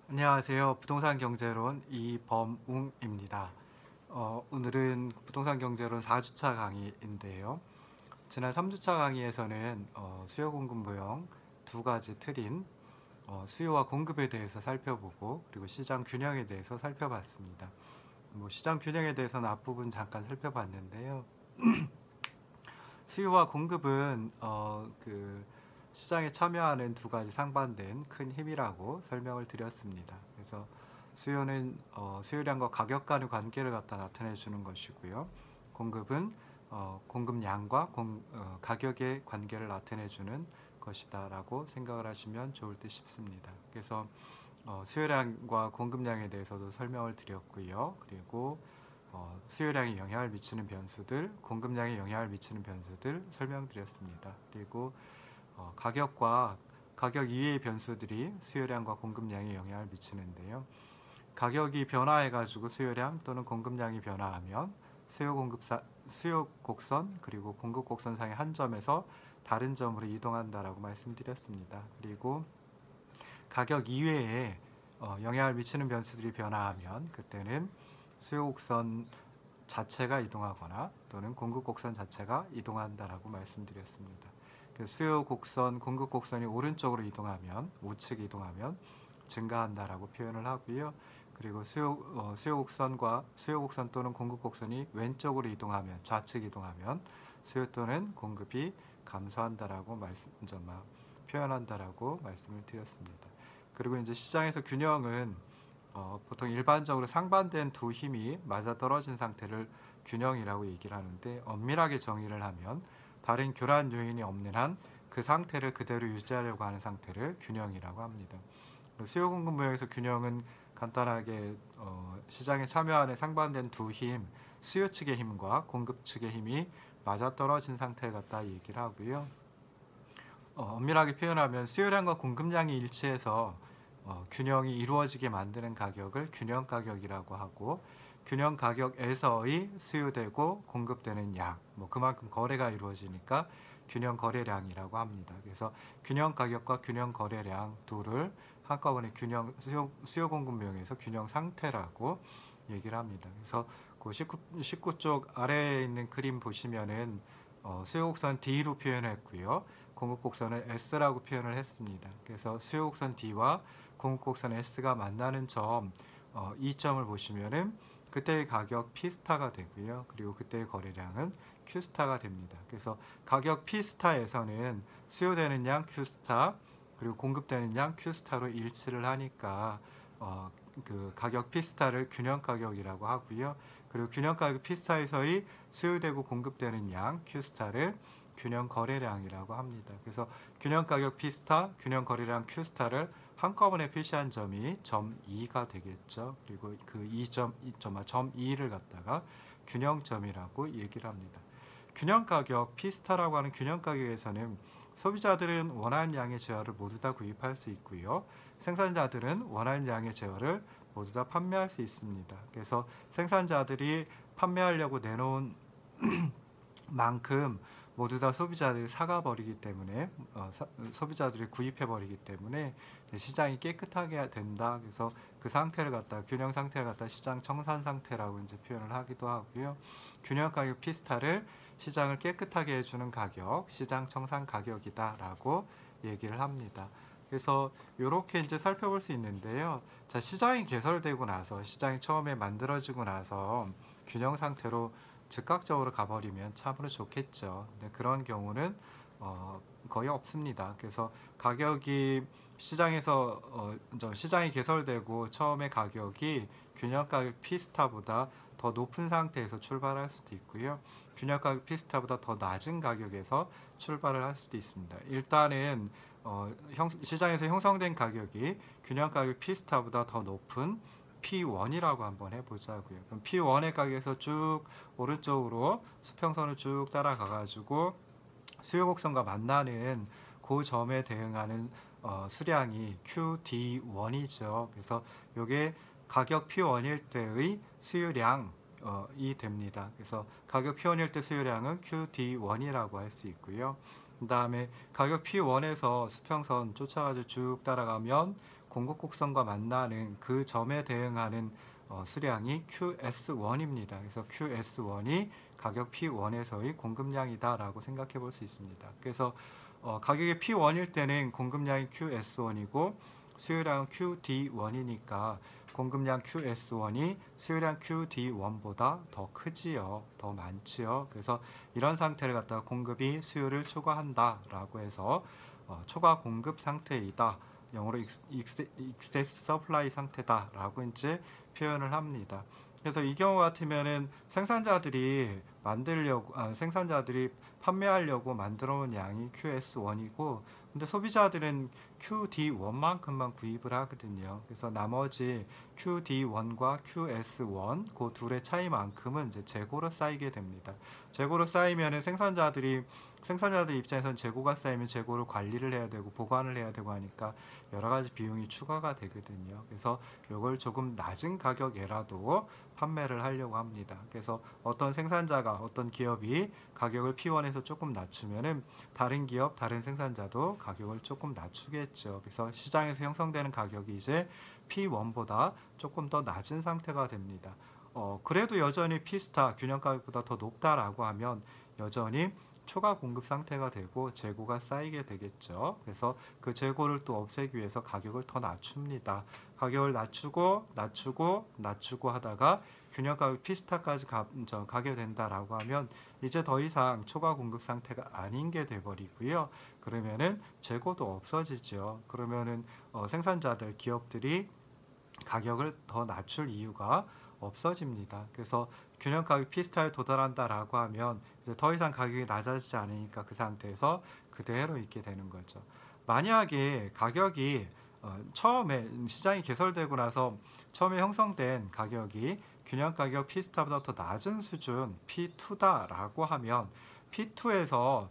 안녕하세요. 부동산 경제론 이범웅입니다. 오늘은 부동산 경제론 4주차 강의인데요. 지난 3주차 강의에서는 수요 공급 모형 두 가지 틀인 수요와 공급에 대해서 살펴보고, 그리고 시장 균형에 대해서 살펴봤습니다. 시장 균형에 대해서는 앞부분 잠깐 살펴봤는데요. 수요와 공급은 시장에 참여하는 두 가지 상반된 큰 힘이라고 설명을 드렸습니다. 그래서 수요는 수요량과 가격 간의 관계를 갖다 나타내 주는 것이고요. 공급은 공급량과 가격의 관계를 나타내 주는 것이다 라고 생각을 하시면 좋을 듯 싶습니다. 그래서 수요량과 공급량에 대해서도 설명을 드렸고요. 그리고 수요량에 영향을 미치는 변수들, 공급량에 영향을 미치는 변수들 설명드렸습니다. 그리고 가격 이외의 변수들이 수요량과 공급량에 영향을 미치는데요. 가격이 변화해가지고 수요량 또는 공급량이 변화하면 수요 곡선 그리고 공급 곡선 사이의 한 점에서 다른 점으로 이동한다라고 말씀드렸습니다. 그리고 가격 이외에 영향을 미치는 변수들이 변화하면 그때는 수요 곡선 자체가 이동하거나 또는 공급 곡선 자체가 이동한다라고 말씀드렸습니다. 수요 곡선, 공급 곡선이 오른쪽으로 이동하면, 우측 이동하면 증가한다라고 표현을 하고요. 그리고 수요 곡선 또는 공급 곡선이 왼쪽으로 이동하면, 좌측 이동하면 수요 또는 공급이 감소한다라고 표현한다라고 말씀을 드렸습니다. 그리고 이제 시장에서 균형은 보통 일반적으로 상반된 두 힘이 맞아떨어진 상태를 균형이라고 얘기를 하는데, 엄밀하게 정의를 하면 다른 교란 요인이 없는 한 그 상태를 그대로 유지하려고 하는 상태를 균형이라고 합니다. 수요 공급 모형에서 균형은 간단하게 시장에 참여하는 상반된 두 힘, 수요 측의 힘과 공급 측의 힘이 맞아떨어진 상태를 갖다 얘기를 하고요. 엄밀하게 표현하면 수요량과 공급량이 일치해서 균형이 이루어지게 만드는 가격을 균형 가격이라고 하고, 균형 가격에서의 수요되고 공급되는 양, 그만큼 거래가 이루어지니까 균형 거래량이라고 합니다. 그래서 균형 가격과 균형 거래량 둘을 한꺼번에 수요 공급 모형에서 균형 상태라고 얘기를 합니다. 그래서 그 19쪽 아래에 있는 그림 보시면은 수요 곡선 D로 표현했고요. 공급 곡선을 S라고 표현을 했습니다. 그래서 수요 곡선 D와 공급 곡선 S가 만나는 점, 이 점을 보시면은 그때의 가격 P스타가 되고요. 그리고 그때의 거래량은 Q스타가 됩니다. 그래서 가격 P스타에서는 수요되는 양 Q스타, 그리고 공급되는 양 Q스타로 일치를 하니까 그 가격 P스타를 균형 가격이라고 하고요. 그리고 균형 가격 P스타에서의 수요되고 공급되는 양 Q스타를 균형 거래량이라고 합니다. 그래서 균형 가격 P스타, 균형 거래량 Q스타를 한꺼번에 표시한 점이 점 2가 되겠죠. 그리고 그 점 2를 갖다가 균형점이라고 얘기를 합니다. 균형 가격 P스타라고 하는 균형 가격에서는 소비자들은 원하는 양의 제어를 모두 다 구입할 수 있고요. 생산자들은 원하는 양의 제어를 모두 다 판매할 수 있습니다. 그래서 생산자들이 판매하려고 내놓은 만큼 모두 다 소비자들이 사가버리기 때문에 소비자들이 구입해버리기 때문에 시장이 깨끗하게 된다. 그래서 그 상태를 갖다 균형 상태를 갖다 시장 청산 상태라고 이제 표현을 하기도 하고요. 균형 가격 P스타를 시장을 깨끗하게 해주는 가격, 시장 청산 가격이다라고 얘기를 합니다. 그래서 이렇게 이제 살펴볼 수 있는데요. 자, 시장이 개설되고 나서, 시장이 처음에 만들어지고 나서 균형 상태로 즉각적으로 가버리면 참으로 좋겠죠. 근데 그런 경우는 거의 없습니다. 그래서 가격이 시장에서 시장이 개설되고 처음에 가격이 균형 가격 P스타보다 더 높은 상태에서 출발할 수도 있고요. 균형 가격 P스타보다 더 낮은 가격에서 출발을 할 수도 있습니다. 일단은 시장에서 형성된 가격이 균형 가격 P스타보다 더 높은 P1이라고 한번 해보자고요. 그럼 P1의 가격에서 쭉 오른쪽으로 수평선을 쭉 따라가 가지고 수요 곡선과 만나는 그 점에 대응하는 수량이 QD1이죠. 그래서 이게 가격 P1일 때의 수요량이 됩니다. 그래서 가격 P1일 때 수요량은 QD1이라고 할 수 있고요. 그 다음에 가격 P1에서 수평선 쫓아가지고 쭉 따라가면 공급 곡선과 만나는 그 점에 대응하는 수량이 QS1입니다. 그래서 QS1이 가격 P1에서의 공급량이다라고 생각해 볼 수 있습니다. 그래서 가격이 P1일 때는 공급량이 QS1이고 수요량은 QD1이니까 공급량 QS1이 수요량 QD1보다 더 크지요. 더 많지요. 그래서 이런 상태를 갖다가 공급이 수요를 초과한다라고 해서 초과 공급 상태이다. 영어로 excess supply 상태다라고 이제 표현을 합니다. 그래서 이 경우 같으면은 생산자들이 판매하려고 만들어 놓은 양이 QS1이고 근데 소비자들은 QD1만큼만 구입을 하거든요. 그래서 나머지 QD1과 QS1 그 둘의 차이만큼은 이제 재고로 쌓이게 됩니다. 재고로 쌓이면은 생산자들 입장에서는 재고가 쌓이면 재고를 관리를 해야 되고 보관을 해야 되고 하니까 여러 가지 비용이 추가가 되거든요. 그래서 이걸 조금 낮은 가격에라도 판매를 하려고 합니다. 그래서 어떤 기업이 가격을 P1에서 조금 낮추면은 다른 기업, 다른 생산자도 가격을 조금 낮추겠죠. 그래서 시장에서 형성되는 가격이 이제 P1보다 조금 더 낮은 상태가 됩니다. 그래도 여전히 P스타 균형 가격보다 더 높다라고 하면 여전히 초과 공급 상태가 되고 재고가 쌓이게 되겠죠. 그래서 그 재고를 또 없애기 위해서 가격을 더 낮춥니다. 가격을 낮추고 하다가 균형 가격 P스타까지 가게 된다라고 하면 이제 더 이상 초과 공급 상태가 아닌 게 돼버리고요. 그러면은 재고도 없어지죠. 그러면은 생산자들, 기업들이 가격을 더 낮출 이유가 없어집니다. 그래서 균형 가격 P스타에 도달한다라고 하면 이제 더 이상 가격이 낮아지지 않으니까 그 상태에서 그대로 있게 되는 거죠. 만약에 가격이 처음에 시장이 개설되고 나서 처음에 형성된 가격이 균형 가격 P스타보다 더 낮은 수준 P2다라고 하면 P2에서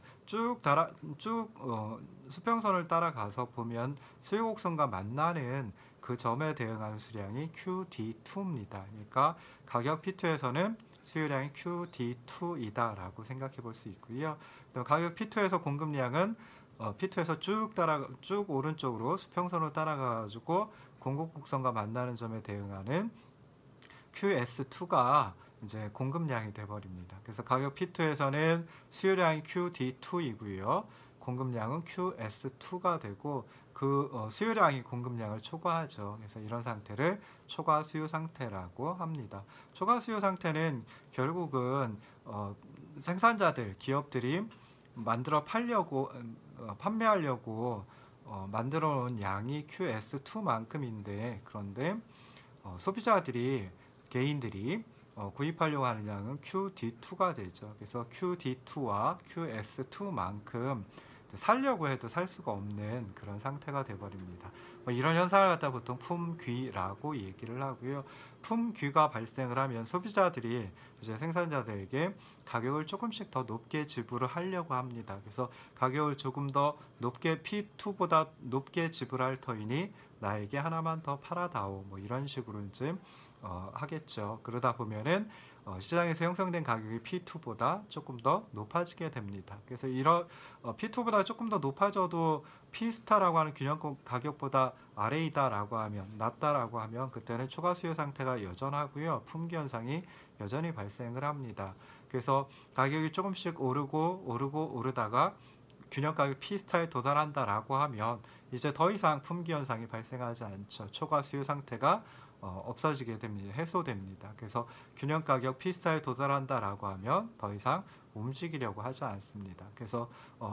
수평선을 따라가서 보면 수요 곡선과 만나는 그 점에 대응하는 수량이 QD2입니다. 그러니까 가격 P2에서는 수요량이 QD2이다 라고 생각해 볼 수 있고요. 가격 P2에서 공급량은 P2에서 쭉 오른쪽으로 수평선으로 따라가지고 공급 곡선과 만나는 점에 대응하는 QS2가 이제 공급량이 돼버립니다. 그래서 가격 P2에서는 수요량이 QD2이고요. 공급량은 QS2가 되고 수요량이 공급량을 초과하죠. 그래서 이런 상태를 초과 수요 상태라고 합니다. 초과 수요 상태는 결국은 생산자들, 기업들이 판매하려고 만들어 놓은 양이 QS2만큼인데 그런데 개인들이 구입하려고 하는 양은 QD2가 되죠. 그래서 QD2와 QS2만큼 살려고 해도 살 수가 없는 그런 상태가 돼버립니다. 이런 현상을 갖다 보통 품귀라고 얘기를 하고요. 품귀가 발생을 하면 소비자들이 이제 생산자들에게 가격을 조금씩 더 높게 지불을 하려고 합니다. 그래서 가격을 조금 더 높게 P2보다 높게 지불할 터이니 나에게 하나만 더 팔아다오. 이런 식으로 이제 하겠죠. 그러다 보면은 시장에서 형성된 가격이 P2보다 조금 더 높아지게 됩니다. 그래서 이런 P2보다 조금 더 높아져도 P스타라고 하는 균형 가격보다 아래이다라고 하면 낮다라고 하면 그때는 초과 수요 상태가 여전하고요. 품귀 현상이 여전히 발생을 합니다. 그래서 가격이 조금씩 오르다가 균형 가격 P스타에 도달한다라고 하면 이제 더 이상 품귀 현상이 발생하지 않죠. 초과 수요 상태가 없어지게 됩니다. 해소됩니다. 그래서 균형 가격 P스타에 도달한다라고 하면 더 이상 움직이려고 하지 않습니다. 그래서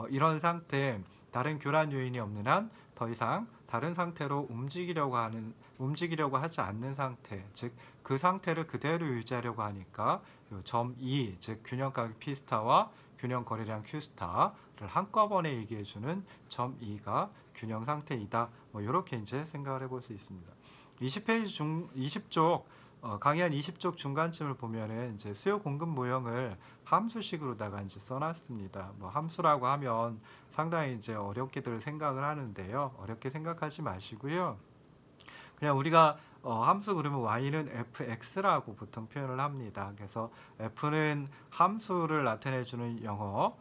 이런 상태, 다른 교란 요인이 없는 한 더 이상 다른 상태로 움직이려고 하지 않는 상태, 즉 그 상태를 그대로 유지하려고 하니까 점 2, 즉 균형 가격 P스타와 균형 거래량 Q스타를 한꺼번에 얘기해주는 점 2가 균형 상태이다. 이렇게 이제 생각을 해볼 수 있습니다. 20쪽 강의 한 20쪽 중간쯤을 보면은 이제 수요 공급 모형을 함수식으로다가 이제 써놨습니다. 함수라고 하면 상당히 이제 어렵게들 생각을 하는데요. 어렵게 생각하지 마시고요. 그냥 우리가 함수 그러면 y는 fx라고 보통 표현을 합니다. 그래서 f는 함수를 나타내주는 영어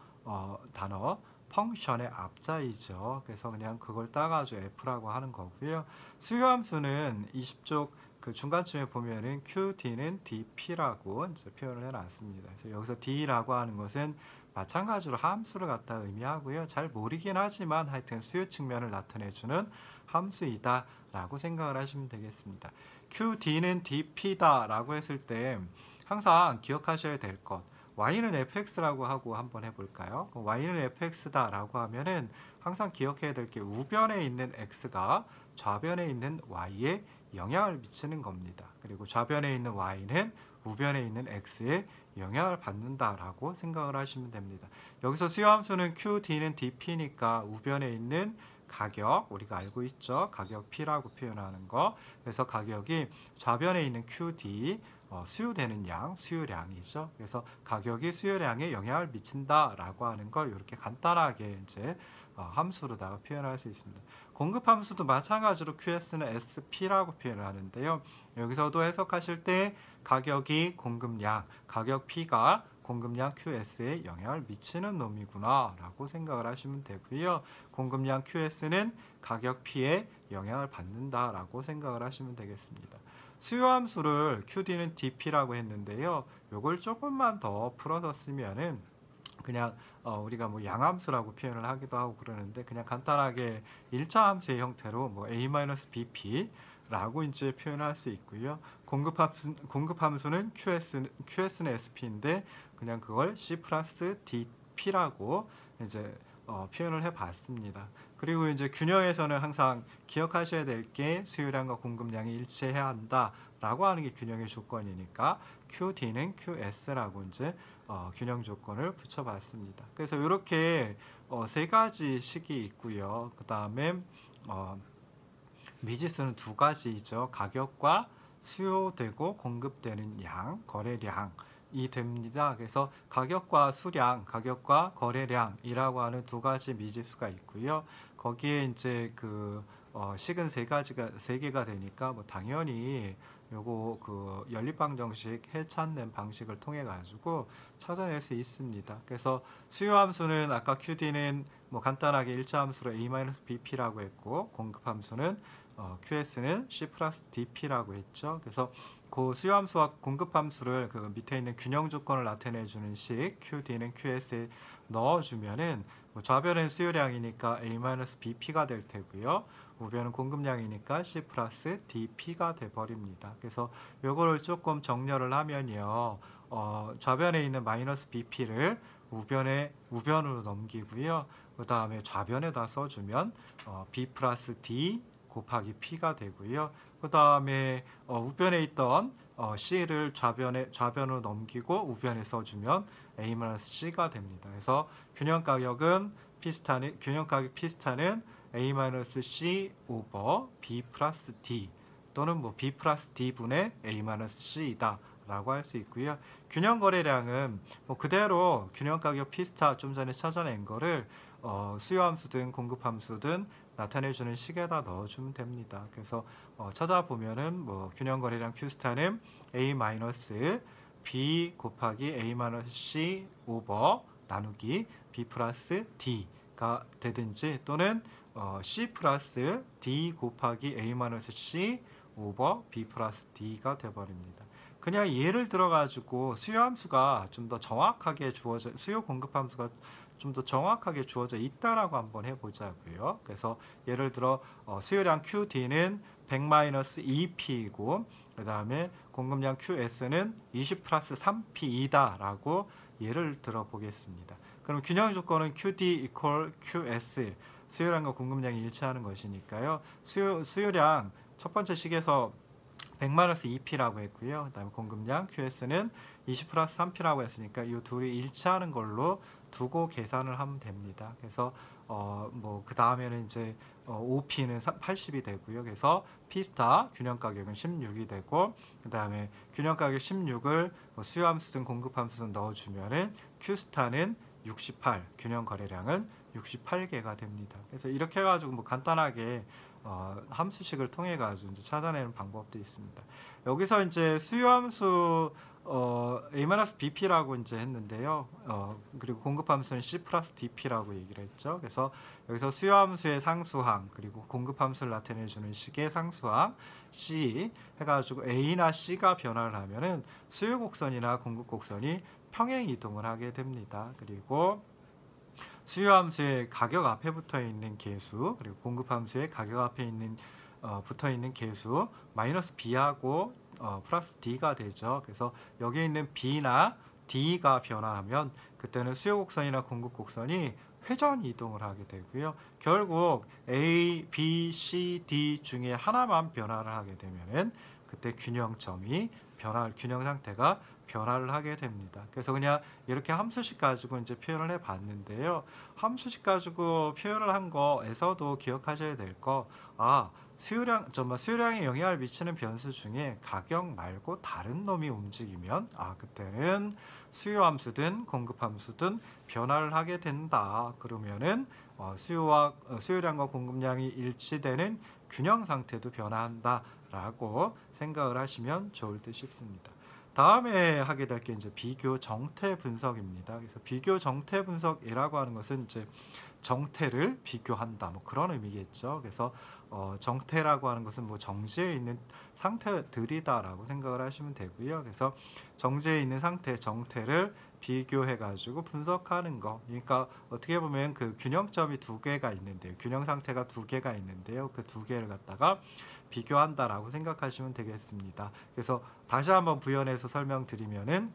단어, 펑션의 앞자이죠. 그래서 그냥 그걸 따가지고 F라고 하는 거고요. 수요함수는 20쪽 그 중간쯤에 보면은 QD는 DP라고 이제 표현을 해놨습니다. 그래서 여기서 D라고 하는 것은 마찬가지로 함수를 갖다 의미하고요. 잘 모르긴 하지만 하여튼 수요 측면을 나타내주는 함수이다 라고 생각을 하시면 되겠습니다. QD는 DP다 라고 했을 때 항상 기억하셔야 될 것, y는 fx라고 하고 한번 해볼까요? y는 fx다 라고 하면은 항상 기억해야 될 게 우변에 있는 x가 좌변에 있는 y에 영향을 미치는 겁니다. 그리고 좌변에 있는 y는 우변에 있는 x에 영향을 받는다라고 생각을 하시면 됩니다. 여기서 수요함수는 QD는 DP니까 우변에 있는 가격, 우리가 알고 있죠. 가격 P라고 표현하는 거. 그래서 가격이 좌변에 있는 QD, 수요되는 양, 수요량이죠. 그래서 가격이 수요량에 영향을 미친다라고 하는 걸 이렇게 간단하게 이제 함수로다가 표현할 수 있습니다. 공급 함수도 마찬가지로 QS는 SP라고 표현을 하는데요. 여기서도 해석하실 때 가격이 공급량, 가격 P가 공급량 QS에 영향을 미치는 놈이구나 라고 생각을 하시면 되고요. 공급량 QS는 가격 P에 영향을 받는다 라고 생각을 하시면 되겠습니다. 수요함수를 QD는 DP라고 했는데요. 요걸 조금만 더 풀어서 쓰면은 그냥 우리가 뭐 양함수라고 표현을 하기도 하고 그러는데 그냥 간단하게 1차 함수의 형태로 뭐 A-BP 라고 이제 표현할 수 있고요. 공급함수는 QS는 SP인데 그냥 그걸 C 플러스 DP라고 이제 표현을 해봤습니다. 그리고 이제 균형에서는 항상 기억하셔야 될 게 수요량과 공급량이 일치해야 한다라고 하는 게 균형의 조건이니까 QD는 QS라고 이제 균형 조건을 붙여봤습니다. 그래서 이렇게 세 가지 식이 있고요. 그 다음에 미지수는 두 가지이죠. 가격과 수요되고 공급되는 양, 거래량이 됩니다. 그래서 가격과 수량, 가격과 거래량이라고 하는 두 가지 미지수가 있고요. 거기에 이제 그 식은 세 개가 되니까 뭐 당연히 요거 그 연립방정식 해찾는 방식을 통해 가지고 찾아낼 수 있습니다. 그래서 수요함수는 아까 QD는 뭐 간단하게 1차 함수로 A-BP라고 했고 공급함수는 QS는 C 플러스 DP라고 했죠. 그래서 그 수요함수와 공급함수를 그 밑에 있는 균형 조건을 나타내주는 식 QD는 QS에 넣어주면은 뭐 좌변은 수요량이니까 A-BP가 될 테고요. 우변은 공급량이니까 C 플러스 DP가 돼버립니다. 그래서 요거를 조금 정렬을 하면요. 좌변에 있는 마이너스 BP를 우변으로 넘기고요. 그 다음에 좌변에다 써주면 B 플러스 D 곱하기 P가 되고요. 그 다음에 우변에 있던 C를 좌변으로 넘기고 우변에 써주면 A-C가 됩니다. 그래서 균형 가격 P스타는 A-C 오버 B 플러스 D 또는 뭐 B 플러스 D분의 A-C이다 라고 할 수 있고요. 균형 거래량은 뭐 그대로 균형 가격 P스타 좀 전에 찾아낸 거를 수요함수든 공급함수든 나타내주는 식에다 넣어주면 됩니다. 그래서 찾아보면은 뭐 균형 거래량 Q스타는 A-B 곱하기 A-C 오버 나누기 B 플러스 D가 되든지 또는 C 플러스 D 곱하기 A-C 오버 B 플러스 D가 되어버립니다. 그냥 예를 들어가지고 수요함수가 좀 더 정확하게 수요 공급함수가 좀 더 정확하게 주어져 있다라고 한번 해보자고요. 그래서 예를 들어 수요량 QD는 100-2P이고 그 다음에 공급량 QS는 20 플러스 3P이다 라고 예를 들어 보겠습니다. 그럼 균형 조건은 QD equal QS 수요량과 공급량이 일치하는 것이니까요. 수요량 첫 번째 식에서 100-2P라고 했고요. 그 다음에 공급량 QS는 20 플러스 3P라고 했으니까 이 둘이 일치하는 걸로 두고 계산을 하면 됩니다. 그래서 뭐 그 다음에는 이제 5P는 80이 되고요. 그래서 P스타 균형 가격은 16이 되고 그 다음에 균형 가격 16을 뭐 수요함수든 공급함수든 넣어주면은 Q스타는 68, 균형 거래량은 68개가 됩니다. 그래서 이렇게 해가지고 뭐 간단하게 함수식을 통해 가지고 이제 찾아내는 방법도 있습니다. 여기서 이제 수요함수 a-bp라고 이제 했는데요. 그리고 공급함수는 c 플러스 dp라고 얘기를 했죠. 그래서 여기서 수요함수의 상수항 그리고 공급함수를 나타내 주는 식의 상수항 c 해가지고 a나 c가 변화를 하면은 수요곡선이나 공급곡선이 평행 이동을 하게 됩니다. 그리고 수요함수의 가격 앞에 붙어 있는 개수 그리고 공급함수의 가격 앞에 있는 붙어 있는 개수 마이너스 b하고 플러스 d가 되죠. 그래서 여기에 있는 b나 d가 변화하면 그때는 수요곡선이나 공급곡선이 회전 이동을 하게 되고요. 결국 A, B, C, D 중에 하나만 변화를 하게 되면은 그때 균형점이 균형 상태가 변화를 하게 됩니다. 그래서 그냥 이렇게 함수식 가지고 이제 표현을 해 봤는데요. 함수식 가지고 표현을 한 거에서도 기억하셔야 될 거, 수요량에 영향을 미치는 변수 중에 가격 말고 다른 놈이 움직이면 그때는 수요함수든 공급함수든 변화를 하게 된다. 그러면은 수요량과 공급량이 일치되는 균형 상태도 변화한다 라고 생각을 하시면 좋을 듯 싶습니다. 다음에 하게 될 게 이제 비교 정태 분석입니다. 그래서 비교 정태 분석이라고 하는 것은 이제 정태를 비교한다, 뭐 그런 의미겠죠. 그래서 정태라고 하는 것은 뭐 정지에 있는 상태들이다라고 생각을 하시면 되고요. 그래서 정지에 있는 상태, 정태를 비교해가지고 분석하는 거. 그러니까 어떻게 보면 그 균형점이 두 개가 있는데요. 균형 상태가 두 개가 있는데요. 그 두 개를 갖다가 비교한다라고 생각하시면 되겠습니다. 그래서 다시 한번 부연해서 설명드리면은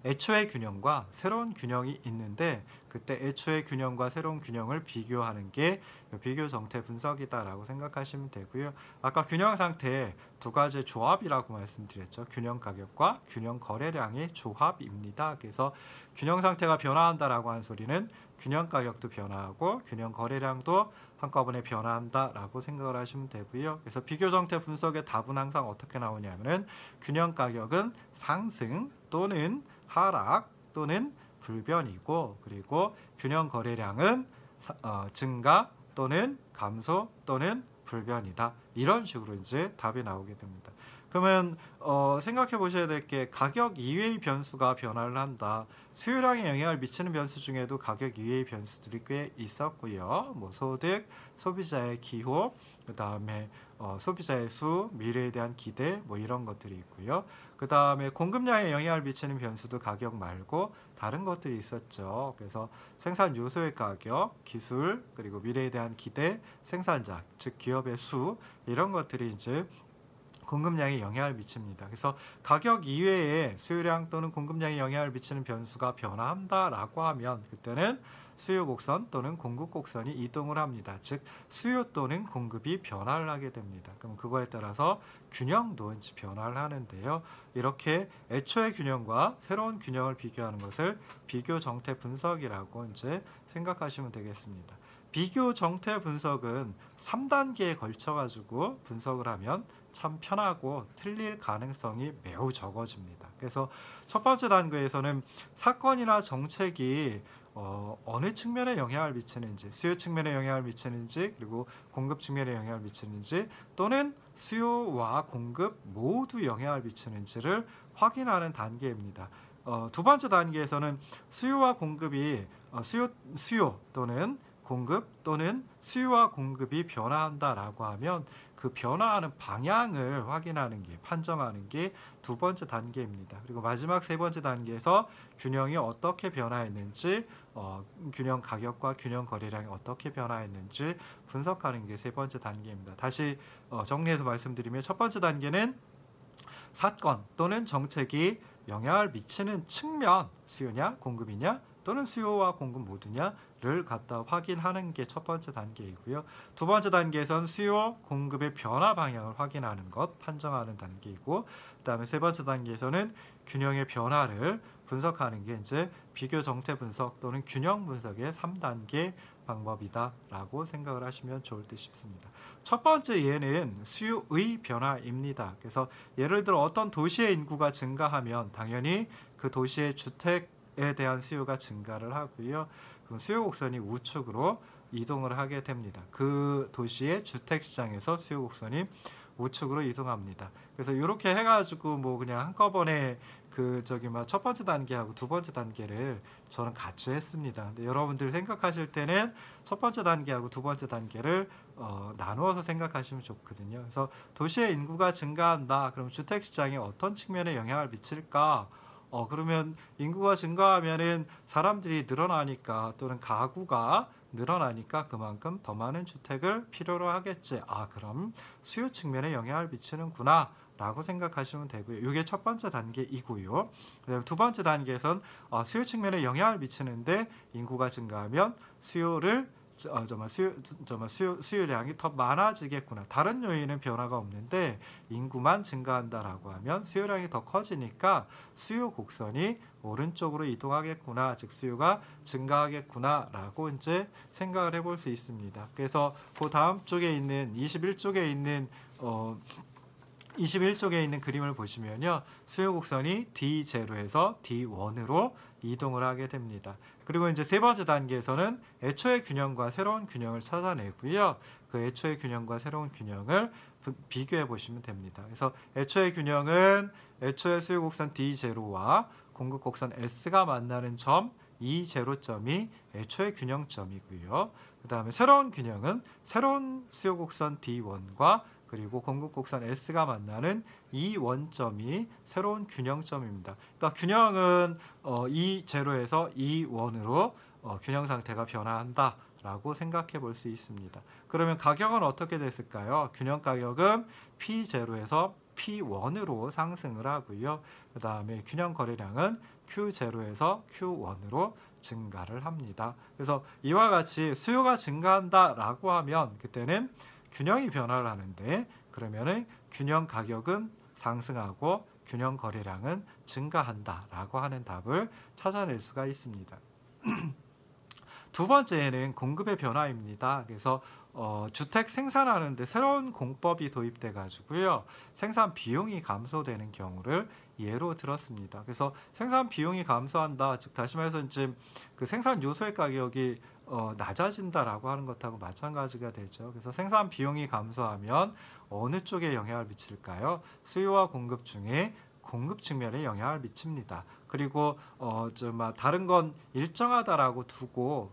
애초의 균형과 새로운 균형이 있는데 그때 애초의 균형과 새로운 균형을 비교하는 게 비교 정태 분석이다라고 생각하시면 되고요. 아까 균형 상태 두 가지 조합이라고 말씀드렸죠. 균형 가격과 균형 거래량의 조합입니다. 그래서 균형 상태가 변화한다라고 하는 소리는 균형 가격도 변화하고 균형 거래량도 한꺼번에 변화한다라고 생각을 하시면 되고요. 그래서 비교 정태 분석의 답은 항상 어떻게 나오냐면은 균형 가격은 상승 또는 하락 또는 불변이고, 그리고 균형 거래량은 증가 또는 감소 또는 불변이다. 이런 식으로 이제 답이 나오게 됩니다. 그러면 생각해 보셔야 될 게 가격 이외의 변수가 변화를 한다. 수요량에 영향을 미치는 변수 중에도 가격 이외의 변수들이 꽤 있었고요. 뭐 소득, 소비자의 기호, 그 다음에 소비자의 수, 미래에 대한 기대, 뭐 이런 것들이 있고요. 그 다음에 공급량에 영향을 미치는 변수도 가격 말고 다른 것들이 있었죠. 그래서 생산 요소의 가격, 기술, 그리고 미래에 대한 기대, 생산자, 즉 기업의 수, 이런 것들이 이제 공급량에 영향을 미칩니다. 그래서 가격 이외에 수요량 또는 공급량에 영향을 미치는 변수가 변화한다라고 하면 그때는 수요 곡선 또는 공급 곡선이 이동을 합니다. 즉 수요 또는 공급이 변화를 하게 됩니다. 그럼 그거에 따라서 균형도 이제 변화를 하는데요. 이렇게 애초의 균형과 새로운 균형을 비교하는 것을 비교 정태 분석이라고 이제 생각하시면 되겠습니다. 비교 정태 분석은 3단계에 걸쳐 가지고 분석을 하면 참 편하고 틀릴 가능성이 매우 적어집니다. 그래서 첫 번째 단계에서는 사건이나 정책이 어느 측면에 영향을 미치는지, 수요 측면에 영향을 미치는지, 그리고 공급 측면에 영향을 미치는지, 또는 수요와 공급 모두 영향을 미치는지를 확인하는 단계입니다. 두 번째 단계에서는 수요와 공급이 수요 또는 공급 또는 수요와 공급이 변화한다라고 하면 그 변화하는 방향을 확인하는 게, 판정하는 게 두 번째 단계입니다. 그리고 마지막 세 번째 단계에서 균형이 어떻게 변화했는지, 균형 가격과 균형 거래량이 어떻게 변화했는지 분석하는 게 세 번째 단계입니다. 다시 정리해서 말씀드리면 첫 번째 단계는 사건 또는 정책이 영향을 미치는 측면, 수요냐 공급이냐 또는 수요와 공급 모두냐를 갖다 확인하는 게 첫 번째 단계이고요. 두 번째 단계에선 수요 공급의 변화 방향을 확인하는 것, 판정하는 단계이고, 그다음에 세 번째 단계에서는 균형의 변화를 분석하는 게 이제 비교 정태 분석 또는 균형 분석의 3단계 방법이다라고 생각을 하시면 좋을 듯 싶습니다. 첫 번째 예는 수요의 변화입니다. 그래서 예를 들어 어떤 도시의 인구가 증가하면 당연히 그 도시의 주택에 대한 수요가 증가를 하고요. 그럼 수요 곡선이 우측으로 이동을 하게 됩니다. 그 도시의 주택 시장에서 수요 곡선이 우측으로 이동합니다. 그래서 이렇게 해가지고 뭐 그냥 한꺼번에 그 저기 막 첫 번째 단계하고 두 번째 단계를 저는 같이 했습니다. 근데 여러분들 생각하실 때는 첫 번째 단계하고 두 번째 단계를 나누어서 생각하시면 좋거든요. 그래서 도시의 인구가 증가한다. 그럼 주택 시장에 어떤 측면에 영향을 미칠까? 그러면 인구가 증가하면은 사람들이 늘어나니까 또는 가구가 늘어나니까 그만큼 더 많은 주택을 필요로 하겠지. 그럼 수요 측면에 영향을 미치는구나 라고 생각하시면 되고요. 이게 첫 번째 단계이고요. 그다음에 두 번째 단계에선 수요 측면에 영향을 미치는데 인구가 증가하면 수요량이 더 많아지겠구나. 다른 요인은 변화가 없는데 인구만 증가한다라고 하면 수요량이 더 커지니까 수요 곡선이 오른쪽으로 이동하겠구나. 즉 수요가 증가하겠구나라고 이제 생각을 해볼 수 있습니다. 그래서 그 다음 쪽에 있는 21쪽에 있는 그림을 보시면요. 수요 곡선이 D0에서 D1으로 이동을 하게 됩니다. 그리고 이제 세 번째 단계에서는 애초의 균형과 새로운 균형을 찾아내고요. 그 애초의 균형과 새로운 균형을 비교해 보시면 됩니다. 그래서 애초의 균형은 애초의 수요 곡선 D0와 공급 곡선 S가 만나는 점 E0점이 애초의 균형점이고요. 그 다음에 새로운 균형은 새로운 수요 곡선 D1과 그리고 공급 곡선 S가 만나는 이 원점이 새로운 균형점입니다. 그러니까 균형은 E0에서 E1으로 균형 상태가 변화한다 라고 생각해 볼 수 있습니다. 그러면 가격은 어떻게 됐을까요? 균형 가격은 P0에서 P1으로 상승을 하고요. 그 다음에 균형 거래량은 Q0에서 Q1으로 증가를 합니다. 그래서 이와 같이 수요가 증가한다 라고 하면 그때는 균형이 변화를 하는데 그러면은 균형 가격은 상승하고 균형 거래량은 증가한다라고 하는 답을 찾아낼 수가 있습니다. 두 번째는 공급의 변화입니다. 그래서 주택 생산하는데 새로운 공법이 도입돼 가지고요. 생산 비용이 감소되는 경우를 예로 들었습니다. 그래서 생산 비용이 감소한다. 즉 다시 말해서 이제 그 생산 요소의 가격이 낮아진다라고 하는 것하고 마찬가지가 되죠. 그래서 생산 비용이 감소하면 어느 쪽에 영향을 미칠까요? 수요와 공급 중에 공급 측면에 영향을 미칩니다. 그리고 다른 건 일정하다라고 두고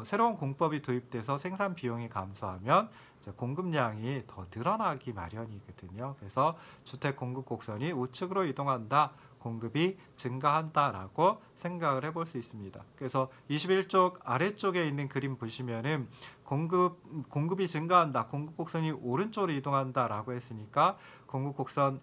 새로운 공법이 도입돼서 생산 비용이 감소하면 공급량이 더 늘어나기 마련이거든요. 그래서 주택 공급 곡선이 우측으로 이동한다. 공급이 증가한다라고 생각을 해볼 수 있습니다. 그래서 21쪽 아래쪽에 있는 그림 보시면은 공급이 증가한다. 공급 곡선이 오른쪽으로 이동한다라고 했으니까 공급 곡선이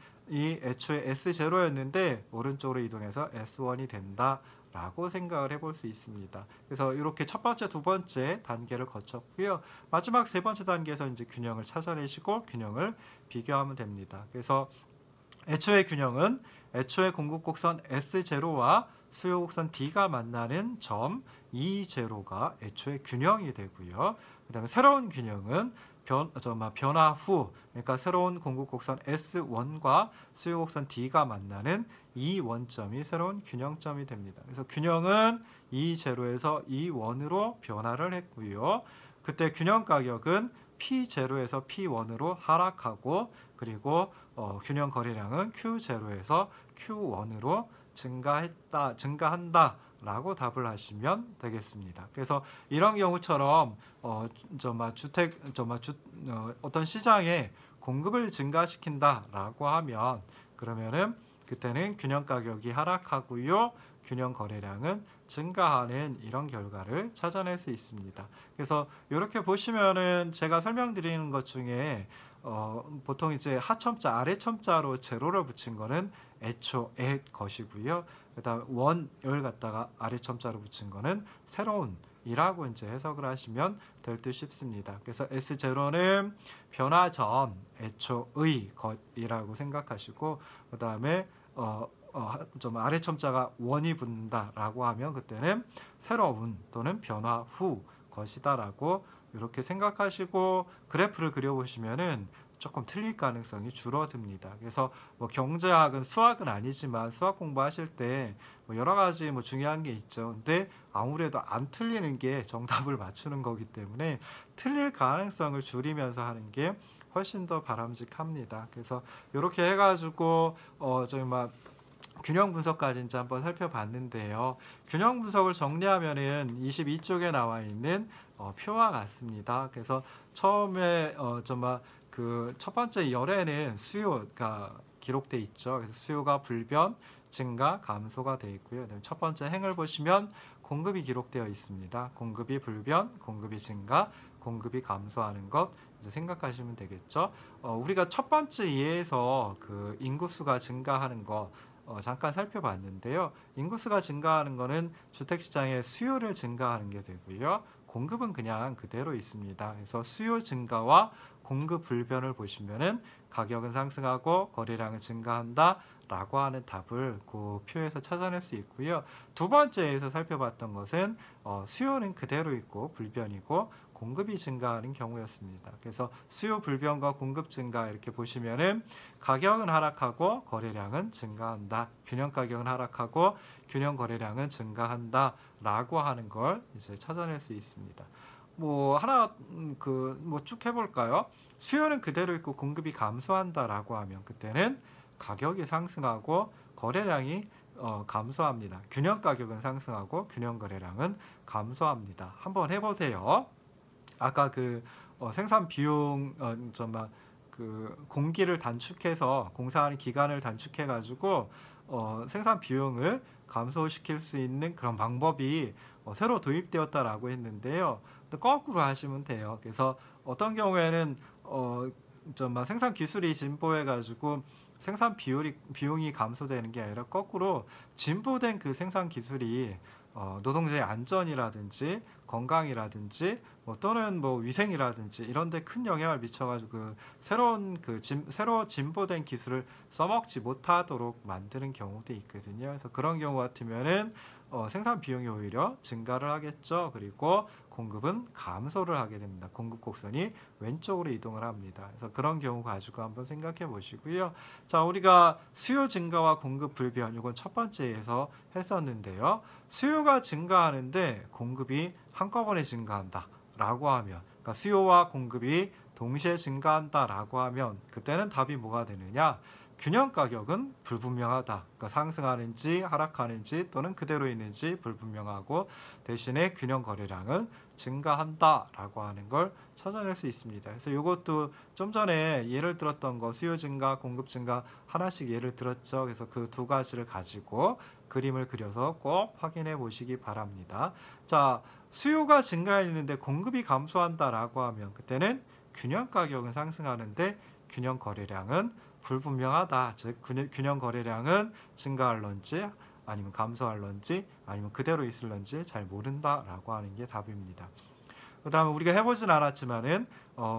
애초에 S0였는데 오른쪽으로 이동해서 S1이 된다. 라고 생각을 해볼 수 있습니다. 그래서 이렇게 첫 번째, 두 번째 단계를 거쳤고요. 마지막 세 번째 단계에서 이제 균형을 찾아내시고 균형을 비교하면 됩니다. 그래서 애초의 균형은 애초의 공급 곡선 S0와 수요 곡선 D가 만나는 점 E0가 애초의 균형이 되고요. 그 다음에 새로운 균형은 변화 후, 그러니까 새로운 공급 곡선 S1과 수요 곡선 D가 만나는 이 원점이 새로운 균형점이 됩니다. 그래서 균형은 E0에서 E1으로 변화를 했고요. 그때 균형 가격은 P0에서 P1으로 하락하고 그리고 균형 거래량은 Q0에서 Q1으로 증가한다 라고 답을 하시면 되겠습니다. 그래서 이런 경우처럼 어떤 시장에 공급을 증가시킨다 라고 하면 그러면은 그때는 균형 가격이 하락하고요. 균형 거래량은 증가하는 이런 결과를 찾아낼 수 있습니다. 그래서 이렇게 보시면은 제가 설명드리는 것 중에 보통 이제 하첨자 아래첨자로 제로를 붙인 거는 애초의 것이고요. 그다음 원을 갖다가 아래첨자로 붙인 거는 새로운 이라고 이제 해석을 하시면 될 듯 싶습니다. 그래서 S0는 변화 전 애초의 것이라고 생각하시고 그다음에 좀 아래 첨자가 원이 붙는다라고 하면 그때는 새로운 또는 변화 후 것이다라고 이렇게 생각하시고 그래프를 그려보시면은 조금 틀릴 가능성이 줄어듭니다. 그래서 뭐 경제학은 수학은 아니지만 수학 공부하실 때 뭐 여러 가지 뭐 중요한 게 있죠. 근데 아무래도 안 틀리는 게 정답을 맞추는 거기 때문에 틀릴 가능성을 줄이면서 하는 게 훨씬 더 바람직합니다. 그래서 이렇게 해가지고 정말 균형 분석까지 이제 한번 살펴봤는데요. 균형 분석을 정리하면은 22쪽에 나와 있는 표와 같습니다. 그래서 처음에 정말 그 첫 번째 열에는 수요가 기록돼 있죠. 그래서 수요가 불변, 증가, 감소가 되어 있고요. 첫 번째 행을 보시면 공급이 기록되어 있습니다. 공급이 불변, 공급이 증가, 공급이 감소하는 것 이제 생각하시면 되겠죠. 우리가 첫 번째 예에서 그 인구수가 증가하는 것 잠깐 살펴봤는데요. 인구수가 증가하는 것은 주택시장의 수요를 증가하는 게 되고요. 공급은 그냥 그대로 있습니다. 그래서 수요 증가와 공급 불변을 보시면은 가격은 상승하고 거래량은 증가한다 라고 하는 답을 그 표에서 찾아낼 수 있고요. 두 번째에서 살펴봤던 것은 수요는 그대로 있고 불변이고 공급이 증가하는 경우였습니다. 그래서 수요 불변과 공급 증가 이렇게 보시면은 가격은 하락하고 거래량은 증가한다. 균형 가격은 하락하고 균형 거래량은 증가한다 라고 하는 걸 이제 찾아낼 수 있습니다. 뭐 하나 뭐 쭉 해볼까요? 수요는 그대로 있고 공급이 감소한다라고 하면 그때는 가격이 상승하고 거래량이 감소합니다. 균형 가격은 상승하고 균형 거래량은 감소합니다. 한번 해보세요. 아까 그 생산 비용 정말 그 공기를 단축해서 공사하는 기간을 단축해 가지고 생산 비용을 감소시킬 수 있는 그런 방법이 새로 도입되었다라고 했는데요. 또 거꾸로 하시면 돼요. 그래서 어떤 경우에는 정말 생산 기술이 진보해 가지고 생산 비용이 감소되는 게 아니라 거꾸로 진보된 그 생산 기술이 노동자의 안전이라든지 건강이라든지 또는 뭐 위생이라든지 이런 데 큰 영향을 미쳐가지고 새로 진보된 기술을 써먹지 못하도록 만드는 경우도 있거든요. 그래서 그런 경우 같으면은 생산 비용이 오히려 증가를 하겠죠. 그리고 공급은 감소를 하게 됩니다. 공급 곡선이 왼쪽으로 이동을 합니다. 그래서 그런 경우 가지고 한번 생각해 보시고요. 자, 우리가 수요 증가와 공급 불변 이건 첫 번째에서 했었는데요. 수요가 증가하는데 공급이 한꺼번에 증가한다 라고 하면 그러니까 수요와 공급이 동시에 증가한다 라고 하면 그때는 답이 뭐가 되느냐? 균형 가격은 불분명하다. 그러니까 상승하는지 하락하는지 또는 그대로 있는지 불분명하고 대신에 균형 거래량은 증가한다 라고 하는 걸 찾아낼 수 있습니다. 그래서 이것도 좀 전에 예를 들었던 거 수요 증가, 공급 증가 하나씩 예를 들었죠. 그래서 그 두 가지를 가지고 그림을 그려서 꼭 확인해 보시기 바랍니다. 자, 수요가 증가했는데 공급이 감소한다 라고 하면 그때는 균형 가격은 상승하는데 균형 거래량은 불분명하다. 즉 균형 거래량은 증가할런지 아니면 감소할런지 아니면 그대로 있을런지 잘 모른다라고 하는 게 답입니다. 그 다음에 우리가 해보진 않았지만은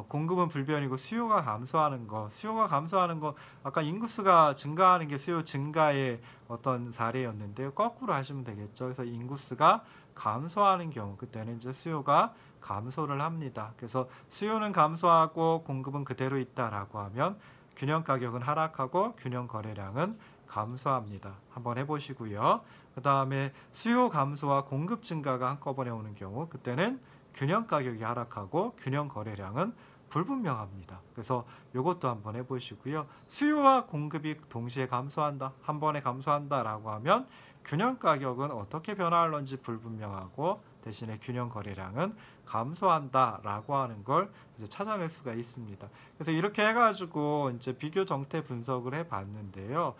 공급은 불변이고 수요가 감소하는 거 아까 인구수가 증가하는 게 수요 증가의 어떤 사례였는데요. 거꾸로 하시면 되겠죠. 그래서 인구수가 감소하는 경우 그때는 이제 수요가 감소를 합니다. 그래서 수요는 감소하고 공급은 그대로 있다라고 하면 균형 가격은 하락하고 균형 거래량은 감소합니다. 한번 해보시고요. 그 다음에 수요 감소와 공급 증가가 한꺼번에 오는 경우 그때는 균형 가격이 하락하고 균형 거래량은 불분명합니다. 그래서 이것도 한번 해보시고요. 수요와 공급이 동시에 감소한다, 한 번에 감소한다라고 하면 균형 가격은 어떻게 변화할런지 불분명하고 대신에 균형 거래량은 감소한다라고 하는 걸 이제 찾아낼 수가 있습니다. 그래서 이렇게 해가지고 이제 비교 정태 분석을 해봤는데요.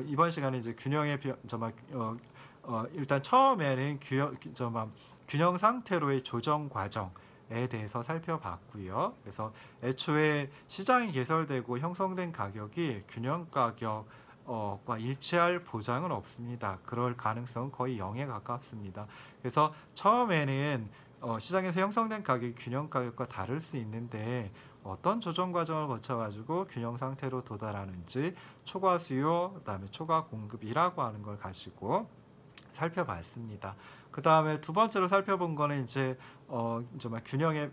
이번 시간에 이제 균형의 일단 처음에는 균형 상태로의 조정 과정에 대해서 살펴봤고요. 그래서 애초에 시장이 개설되고 형성된 가격이 균형 가격과 일치할 보장은 없습니다. 그럴 가능성은 거의 0에 가깝습니다. 그래서 처음에는 시장에서 형성된 가격이 균형 가격과 다를 수 있는데 어떤 조정 과정을 거쳐가지고 균형 상태로 도달하는지 초과 수요, 그다음에 초과 공급이라고 하는 걸 가지고 살펴봤습니다. 그 다음에 두 번째로 살펴본 거는 이제 정말 균형의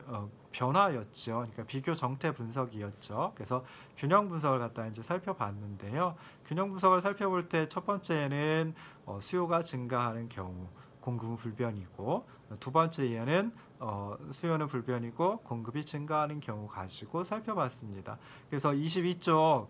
변화였죠. 그러니까 비교 정태 분석이었죠. 그래서 균형 분석을 갖다 이제 살펴봤는데요. 균형 분석을 살펴볼 때 첫 번째는 수요가 증가하는 경우 공급은 불변이고, 두 번째 예는 수요는 불변이고 공급이 증가하는 경우 가지고 살펴봤습니다. 그래서 22쪽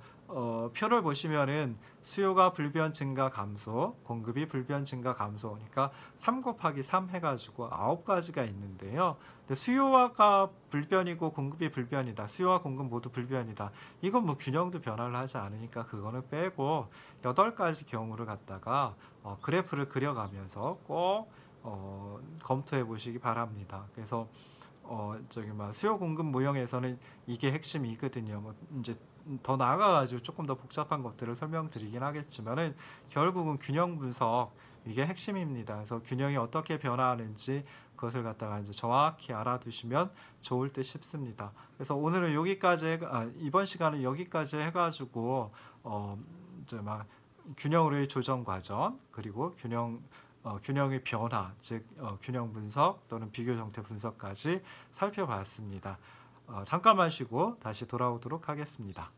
표를 보시면은 수요가 불변 증가 감소, 공급이 불변 증가 감소, 그러니까 3 곱하기 3 해가지고 9가지가 있는데요. 근데 수요가 불변이고 공급이 불변이다, 수요와 공급 모두 불변이다, 이건 뭐 균형도 변화를 하지 않으니까 그거는 빼고 8가지 경우를 갖다가 그래프를 그려가면서 꼭 검토해 보시기 바랍니다. 그래서 저기 막 수요 공급 모형에서는 이게 핵심이거든요. 뭐 이제 더 나아가가지고 조금 더 복잡한 것들을 설명드리긴 하겠지만은 결국은 균형 분석, 이게 핵심입니다. 그래서 균형이 어떻게 변화하는지 그것을 갖다가 이제 정확히 알아두시면 좋을 듯 싶습니다. 그래서 오늘은 여기까지 이번 시간은 여기까지 해가지고 이제 막 균형으로의 조정 과정, 그리고 균형의 변화, 즉 균형 분석 또는 비교 정태 분석까지 살펴봤습니다. 잠깐만 쉬고 다시 돌아오도록 하겠습니다.